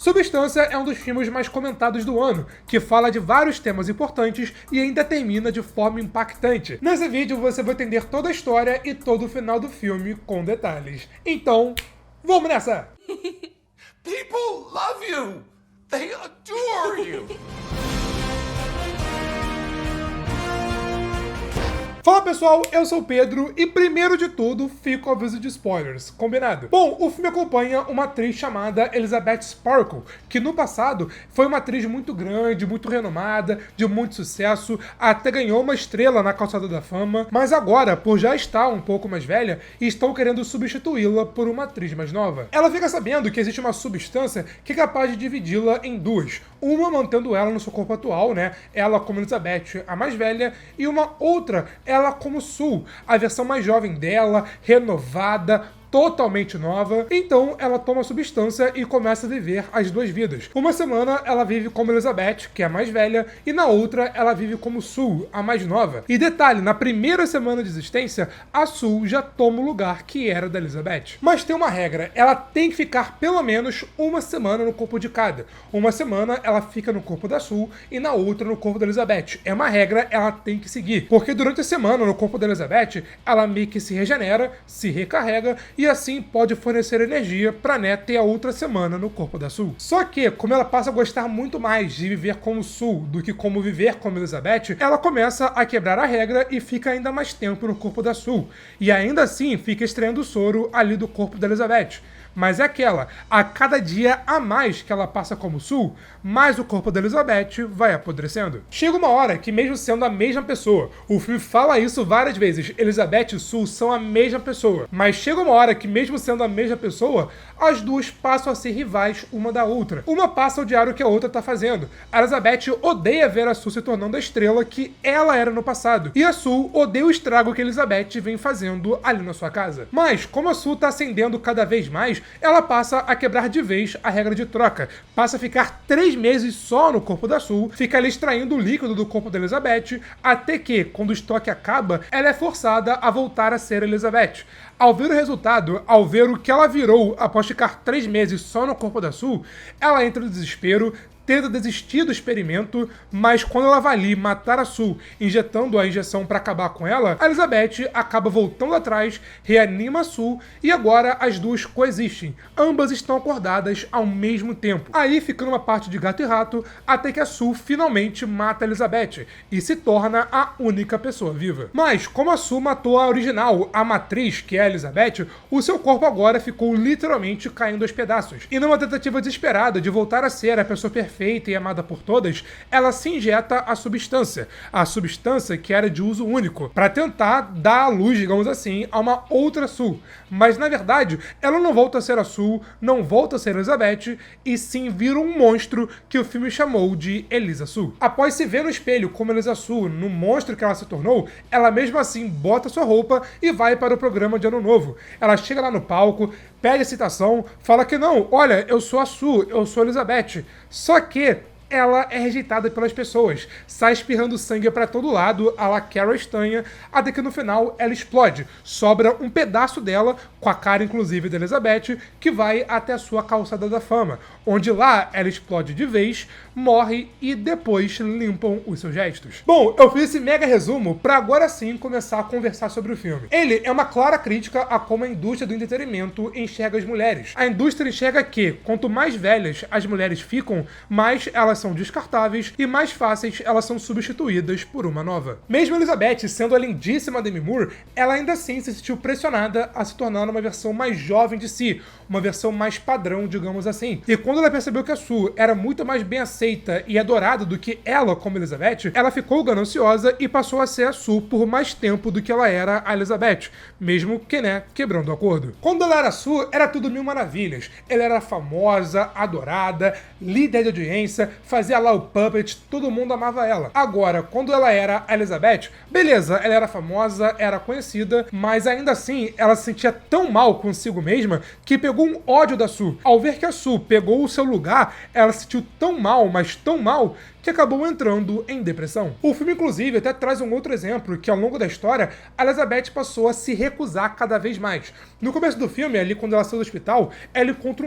Substância é um dos filmes mais comentados do ano, que fala de vários temas importantes e ainda termina de forma impactante. Nesse vídeo você vai entender toda a história e todo o final do filme com detalhes. Então, vamos nessa! People love you! They adore you! Fala pessoal, eu sou o Pedro e primeiro de tudo fica o aviso de spoilers, combinado? Bom, o filme acompanha uma atriz chamada Elizabeth Sparkle, que no passado foi uma atriz muito grande, muito renomada, de muito sucesso, até ganhou uma estrela na Calçada da Fama, mas agora, por já estar um pouco mais velha, estão querendo substituí-la por uma atriz mais nova. Ela fica sabendo que existe uma substância que é capaz de dividi-la em duas, uma mantendo ela no seu corpo atual, né, ela como Elizabeth, a mais velha, e uma outra, ela como Sue, a versão mais jovem dela, renovada, totalmente nova. Então ela toma a substância e começa a viver as duas vidas. Uma semana ela vive como Elizabeth, que é a mais velha, e na outra ela vive como Sue, a mais nova. E detalhe, na primeira semana de existência, a Sue já toma o lugar que era da Elizabeth. Mas tem uma regra, ela tem que ficar pelo menos uma semana no corpo de cada. Uma semana ela fica no corpo da Sue e na outra no corpo da Elizabeth. É uma regra, ela tem que seguir. Porque durante a semana no corpo da Elizabeth, ela meio que se regenera, se recarrega e assim pode fornecer energia pra ter a outra semana no corpo da Sue. Só que, como ela passa a gostar muito mais de viver como Sue do que como viver como Elizabeth, ela começa a quebrar a regra e fica ainda mais tempo no corpo da Sue. E ainda assim fica extraindo o soro ali do corpo da Elizabeth. Mas é aquela, a cada dia a mais que ela passa como Sue, mais o corpo da Elizabeth vai apodrecendo. Chega uma hora que mesmo sendo a mesma pessoa, o filme fala isso várias vezes, Elizabeth e Sue são a mesma pessoa, mas chega uma hora que mesmo sendo a mesma pessoa, as duas passam a ser rivais uma da outra. Uma passa a odiar o que a outra tá fazendo. A Elizabeth odeia ver a Sue se tornando a estrela que ela era no passado, e a Sue odeia o estrago que a Elizabeth vem fazendo ali na sua casa. Mas, como a Sue tá ascendendo cada vez mais, ela passa a quebrar de vez a regra de troca, passa a ficar 3 meses só no corpo da Sue, fica ali extraindo o líquido do corpo da Elizabeth, até que, quando o estoque acaba, ela é forçada a voltar a ser Elizabeth. Ao ver o resultado, ao ver o que ela virou após ficar 3 meses só no corpo da Sue, ela entra no desespero, tenta desistir do experimento, mas quando ela vai ali matar a Sue, injetando a injeção para acabar com ela, a Elizabeth acaba voltando atrás, reanima a Sue e agora as duas coexistem. Ambas estão acordadas ao mesmo tempo. Aí fica numa parte de gato e rato, até que a Sue finalmente mata a Elizabeth e se torna a única pessoa viva. Mas, como a Sue matou a original, a matriz, que é a Elizabeth, o seu corpo agora ficou literalmente caindo aos pedaços. E numa tentativa desesperada de voltar a ser a pessoa perfeita e amada por todas, ela se injeta a substância que era de uso único, para tentar dar à luz, digamos assim, a uma outra Sue. Mas na verdade, ela não volta a ser a Sue, não volta a ser Elizabeth, e sim vira um monstro que o filme chamou de Elisa Sue. Após se ver no espelho como Elisa Sue, no monstro que ela se tornou, ela mesmo assim bota sua roupa e vai para o programa de Ano Novo. Ela chega lá no palco, pede a citação, fala que não, olha, eu sou a Sue, eu sou a Elizabeth. Só que ela é rejeitada pelas pessoas, sai espirrando sangue pra todo lado, a la Carol Estanha, até que no final ela explode. Sobra um pedaço dela, com a cara inclusive da Elizabeth, que vai até a sua Calçada da Fama, onde lá ela explode de vez, morre e depois limpam os seus gestos. Bom, eu fiz esse mega resumo pra agora sim começar a conversar sobre o filme. Ele é uma clara crítica a como a indústria do entretenimento enxerga as mulheres. A indústria enxerga que, quanto mais velhas as mulheres ficam, mais elas são descartáveis e mais fáceis elas são substituídas por uma nova. Mesmo Elizabeth sendo a lindíssima Demi Moore, ela ainda assim se sentiu pressionada a se tornar uma versão mais jovem de si, uma versão mais padrão, digamos assim. E quando ela percebeu que a Sue era muito mais bem aceita e adorada do que ela como Elizabeth, ela ficou gananciosa e passou a ser a Sue por mais tempo do que ela era a Elizabeth, mesmo que, quebrando o acordo. Quando ela era a Sue, era tudo mil maravilhas. Ela era famosa, adorada, líder de audiência, fazia lá o puppet, todo mundo amava ela. Agora, quando ela era a Elizabeth, beleza, ela era famosa, era conhecida, mas ainda assim, ela se sentia tão mal consigo mesma que pegou um ódio da Sue. Ao ver que a Sue pegou o seu lugar, ela se sentiu tão mal, mas tão mal, que acabou entrando em depressão. O filme, inclusive, até traz um outro exemplo, que ao longo da história, a Elizabeth passou a se recusar cada vez mais. No começo do filme, ali quando ela saiu do hospital, ela encontra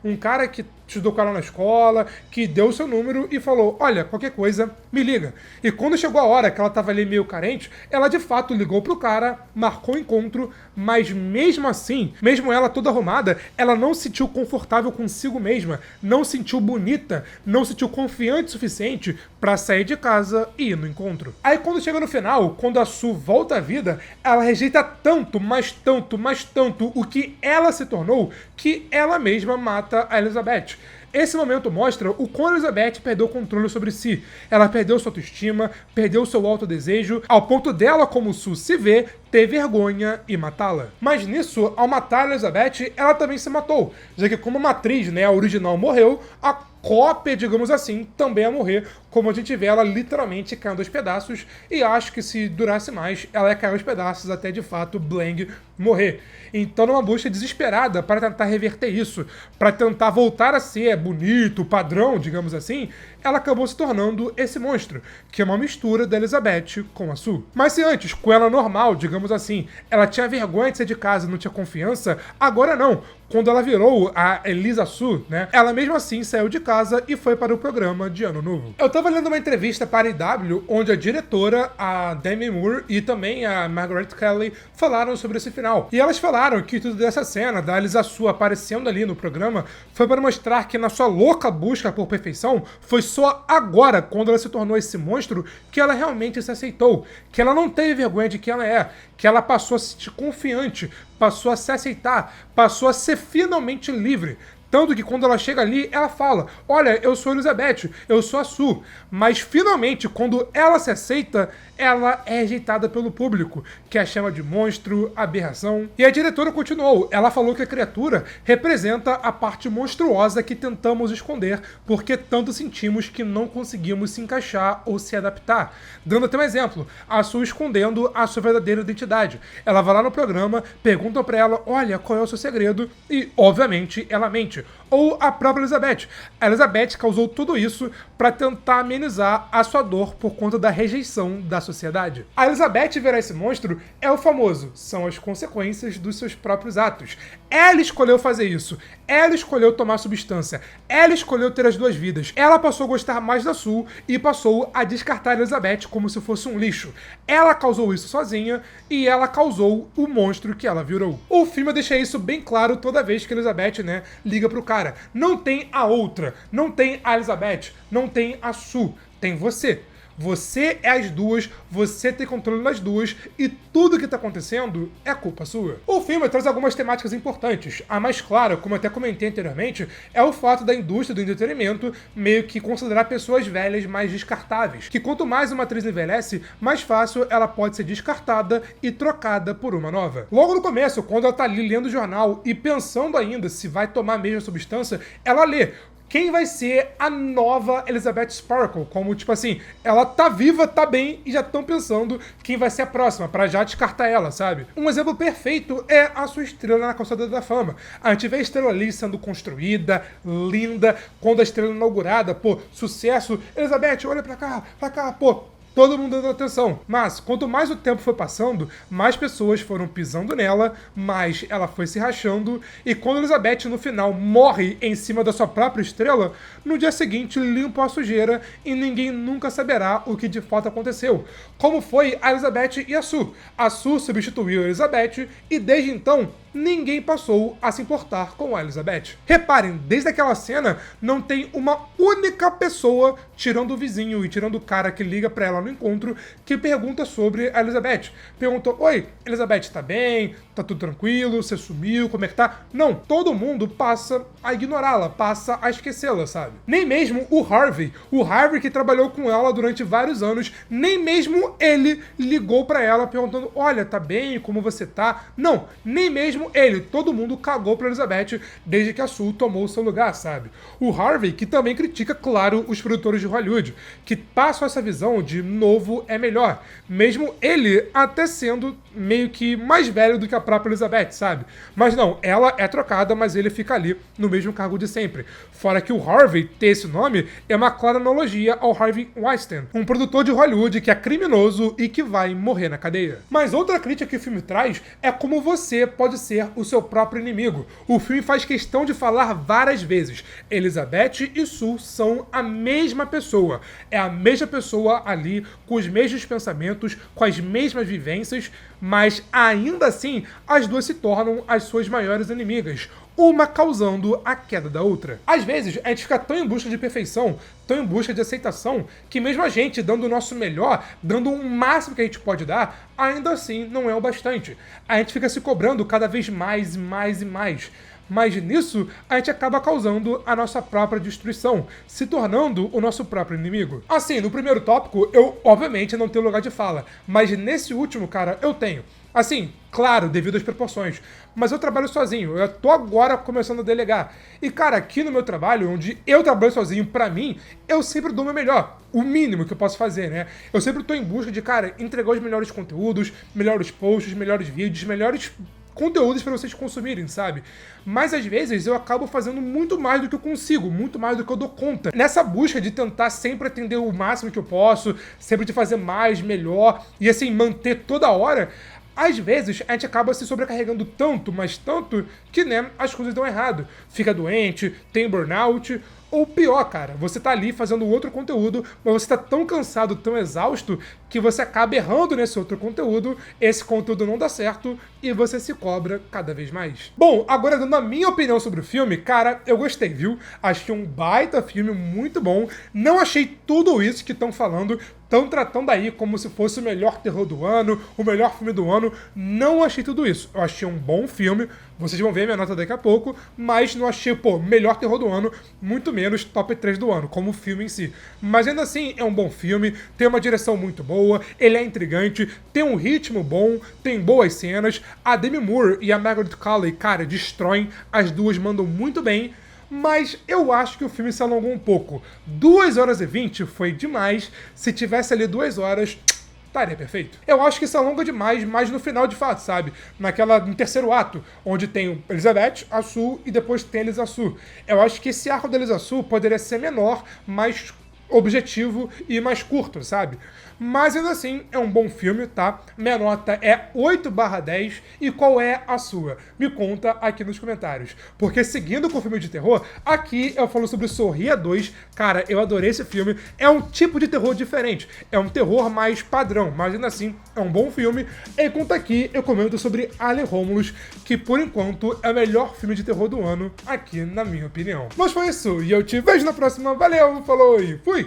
um cara que estudou com ela na escola, que deu o seu número e falou, olha, qualquer coisa, me liga. E quando chegou a hora que ela tava ali meio carente, ela de fato ligou pro cara, marcou o encontro, mas mesmo assim, mesmo ela toda arrumada, ela não se sentiu confortável consigo mesma, não se sentiu bonita, não se sentiu confiante o suficiente pra sair de casa e ir no encontro. Aí quando chega no final, quando a Sue volta à vida, ela rejeita tanto, mas tanto, mas tanto o que ela se tornou, que ela mesma mata a Elizabeth. Esse momento mostra o quão Elizabeth perdeu o controle sobre si. Ela perdeu sua autoestima, perdeu seu autodesejo, ao ponto dela, como Sue se vê, ter vergonha e matá-la. Mas nisso, ao matar a Elizabeth, ela também se matou, já que como uma atriz, né, a original morreu, a cópia, digamos assim, também ia morrer, como a gente vê ela literalmente caindo aos pedaços, e acho que se durasse mais, ela ia cair aos pedaços até de fato Blang morrer. Então, numa busca desesperada para tentar reverter isso, para tentar voltar a ser bonito, padrão, digamos assim, ela acabou se tornando esse monstro, que é uma mistura da Elizabeth com a Sue. Mas se antes, com ela normal, digamos assim, ela tinha vergonha de sair de casa, não tinha confiança, agora não. Quando ela virou a Elisa Sue, né, ela mesmo assim saiu de casa e foi para o programa de Ano Novo. Eu tava lendo uma entrevista para a IW, onde a diretora, a Demi Moore e também a Margaret Kelly falaram sobre esse final. E elas falaram que tudo dessa cena da Elisa Sue aparecendo ali no programa foi para mostrar que na sua louca busca por perfeição, foi só agora, quando ela se tornou esse monstro, que ela realmente se aceitou, que ela não teve vergonha de quem ela é, que ela passou a se sentir confiante, passou a se aceitar, passou a ser finalmente livre. Tanto que quando ela chega ali, ela fala, olha, eu sou a Elizabeth, eu sou a Sue. Mas finalmente, quando ela se aceita, ela é rejeitada pelo público, que a chama de monstro, aberração. E a diretora continuou, ela falou que a criatura representa a parte monstruosa que tentamos esconder, porque tanto sentimos que não conseguimos se encaixar ou se adaptar. Dando até um exemplo, a Sue escondendo a sua verdadeira identidade. Ela vai lá no programa, perguntam pra ela, olha, qual é o seu segredo? E, obviamente, ela mente. Ou a própria Elizabeth. A Elizabeth causou tudo isso para tentar amenizar a sua dor por conta da rejeição da sociedade. A Elizabeth virar esse monstro é o famoso, são as consequências dos seus próprios atos. Ela escolheu fazer isso. Ela escolheu tomar substância. Ela escolheu ter as duas vidas. Ela passou a gostar mais da Sue e passou a descartar a Elizabeth como se fosse um lixo. Ela causou isso sozinha e ela causou o monstro que ela virou. O filme deixa isso bem claro toda vez que a Elizabeth, né, liga pro cara. Não tem a outra. Não tem a Elizabeth. Não tem a Sue. Tem você. Você é as duas, você tem controle nas duas e tudo que tá acontecendo é culpa sua. O filme traz algumas temáticas importantes. A mais clara, como eu até comentei anteriormente, é o fato da indústria do entretenimento meio que considerar pessoas velhas mais descartáveis. Que quanto mais uma atriz envelhece, mais fácil ela pode ser descartada e trocada por uma nova. Logo no começo, quando ela tá ali lendo o jornal e pensando ainda se vai tomar a mesma substância, ela lê quem vai ser a nova Elizabeth Sparkle, como tipo assim, ela tá viva, tá bem, e já estão pensando quem vai ser a próxima, pra já descartar ela, sabe? Um exemplo perfeito é a sua estrela na Calçada da Fama. A gente vê a estrela ali sendo construída, linda, quando a estrela é inaugurada, pô, sucesso, Elizabeth, olha pra cá, pô, todo mundo dando atenção. Mas, quanto mais o tempo foi passando, mais pessoas foram pisando nela, mais ela foi se rachando, e quando Elizabeth, no final, morre em cima da sua própria estrela, no dia seguinte limpa a sujeira e ninguém nunca saberá o que de fato aconteceu. Como foi a Elizabeth e a Sue. A Sue substituiu a Elizabeth e, desde então, ninguém passou a se importar com a Elizabeth. Reparem, desde aquela cena, não tem uma única pessoa, tirando o vizinho e tirando o cara que liga pra ela no encontro, que pergunta sobre a Elizabeth. Perguntou, oi, Elizabeth tá bem? Tá tudo tranquilo? Você sumiu? Como é que tá? Não, todo mundo passa a ignorá-la, passa a esquecê-la, sabe? Nem mesmo o Harvey que trabalhou com ela durante vários anos, nem mesmo ele ligou pra ela perguntando, olha, tá bem? Como você tá? Não, nem mesmo mesmo ele, todo mundo cagou pra Elizabeth desde que a Sue tomou o seu lugar, sabe? O Harvey, que também critica, claro, os produtores de Hollywood, que passam essa visão de novo é melhor, mesmo ele até sendo meio que mais velho do que a própria Elizabeth, sabe? Mas não, ela é trocada, mas ele fica ali no mesmo cargo de sempre. Fora que o Harvey ter esse nome é uma clara analogia ao Harvey Weinstein, um produtor de Hollywood que é criminoso e que vai morrer na cadeia. Mas outra crítica que o filme traz é como você pode ser o seu próprio inimigo. O filme faz questão de falar várias vezes: Elizabeth e Sue são a mesma pessoa. É a mesma pessoa ali, com os mesmos pensamentos, com as mesmas vivências, mas ainda assim as duas se tornam as suas maiores inimigas, uma causando a queda da outra. Às vezes, a gente fica tão em busca de perfeição, tão em busca de aceitação, que mesmo a gente dando o nosso melhor, dando o máximo que a gente pode dar, ainda assim não é o bastante. A gente fica se cobrando cada vez mais e mais e mais. Mas nisso, a gente acaba causando a nossa própria destruição, se tornando o nosso próprio inimigo. Assim, no primeiro tópico, eu obviamente não tenho lugar de fala, mas nesse último, cara, eu tenho. Assim, claro, devido às proporções, mas eu trabalho sozinho, eu tô agora começando a delegar. E cara, aqui no meu trabalho, onde eu trabalho sozinho, pra mim, eu sempre dou o meu melhor, o mínimo que eu posso fazer, né? Eu sempre tô em busca de, cara, entregar os melhores conteúdos, melhores posts, melhores vídeos, melhores conteúdos para vocês consumirem, sabe? Mas às vezes eu acabo fazendo muito mais do que eu consigo, muito mais do que eu dou conta. Nessa busca de tentar sempre atender o máximo que eu posso, sempre de fazer mais, melhor, e assim, manter toda hora, às vezes a gente acaba se sobrecarregando tanto, mas tanto, que né, as coisas dão errado. Fica doente, tem burnout, ou pior, cara, você tá ali fazendo outro conteúdo, mas você tá tão cansado, tão exausto, que você acaba errando nesse outro conteúdo, esse conteúdo não dá certo, e você se cobra cada vez mais. Bom, agora dando a minha opinião sobre o filme, cara, eu gostei, viu? Achei um baita filme, muito bom. Não achei tudo isso que estão falando, estão tratando aí como se fosse o melhor terror do ano, o melhor filme do ano. Não achei tudo isso. Eu achei um bom filme, vocês vão ver minha nota daqui a pouco, mas não achei, pô, melhor terror do ano, muito menos top 3 do ano, como o filme em si. Mas ainda assim, é um bom filme, tem uma direção muito boa, ele é intrigante, tem um ritmo bom, tem boas cenas. A Demi Moore e a Margaret Qualley, cara, destroem, as duas mandam muito bem. Mas eu acho que o filme se alongou um pouco. 2 horas e 20 foi demais. Se tivesse ali 2 horas, estaria perfeito. Eu acho que se alonga demais, mas no final de fato, sabe? No terceiro ato, onde tem Elizabeth, a Sue e depois tem Elisa Sue. Eu acho que esse arco da Elisa Sue poderia ser menor, mais objetivo e mais curto, sabe? Mas ainda assim, é um bom filme, tá? Minha nota é 8/10. E qual é a sua? Me conta aqui nos comentários. Porque seguindo com o filme de terror, aqui eu falo sobre Sorria 2. Cara, eu adorei esse filme. É um tipo de terror diferente. É um terror mais padrão, mas ainda assim, é um bom filme. Enquanto aqui, eu comento sobre Alien Romulus, que por enquanto é o melhor filme de terror do ano, aqui na minha opinião. Mas foi isso, e eu te vejo na próxima. Valeu, falou e fui!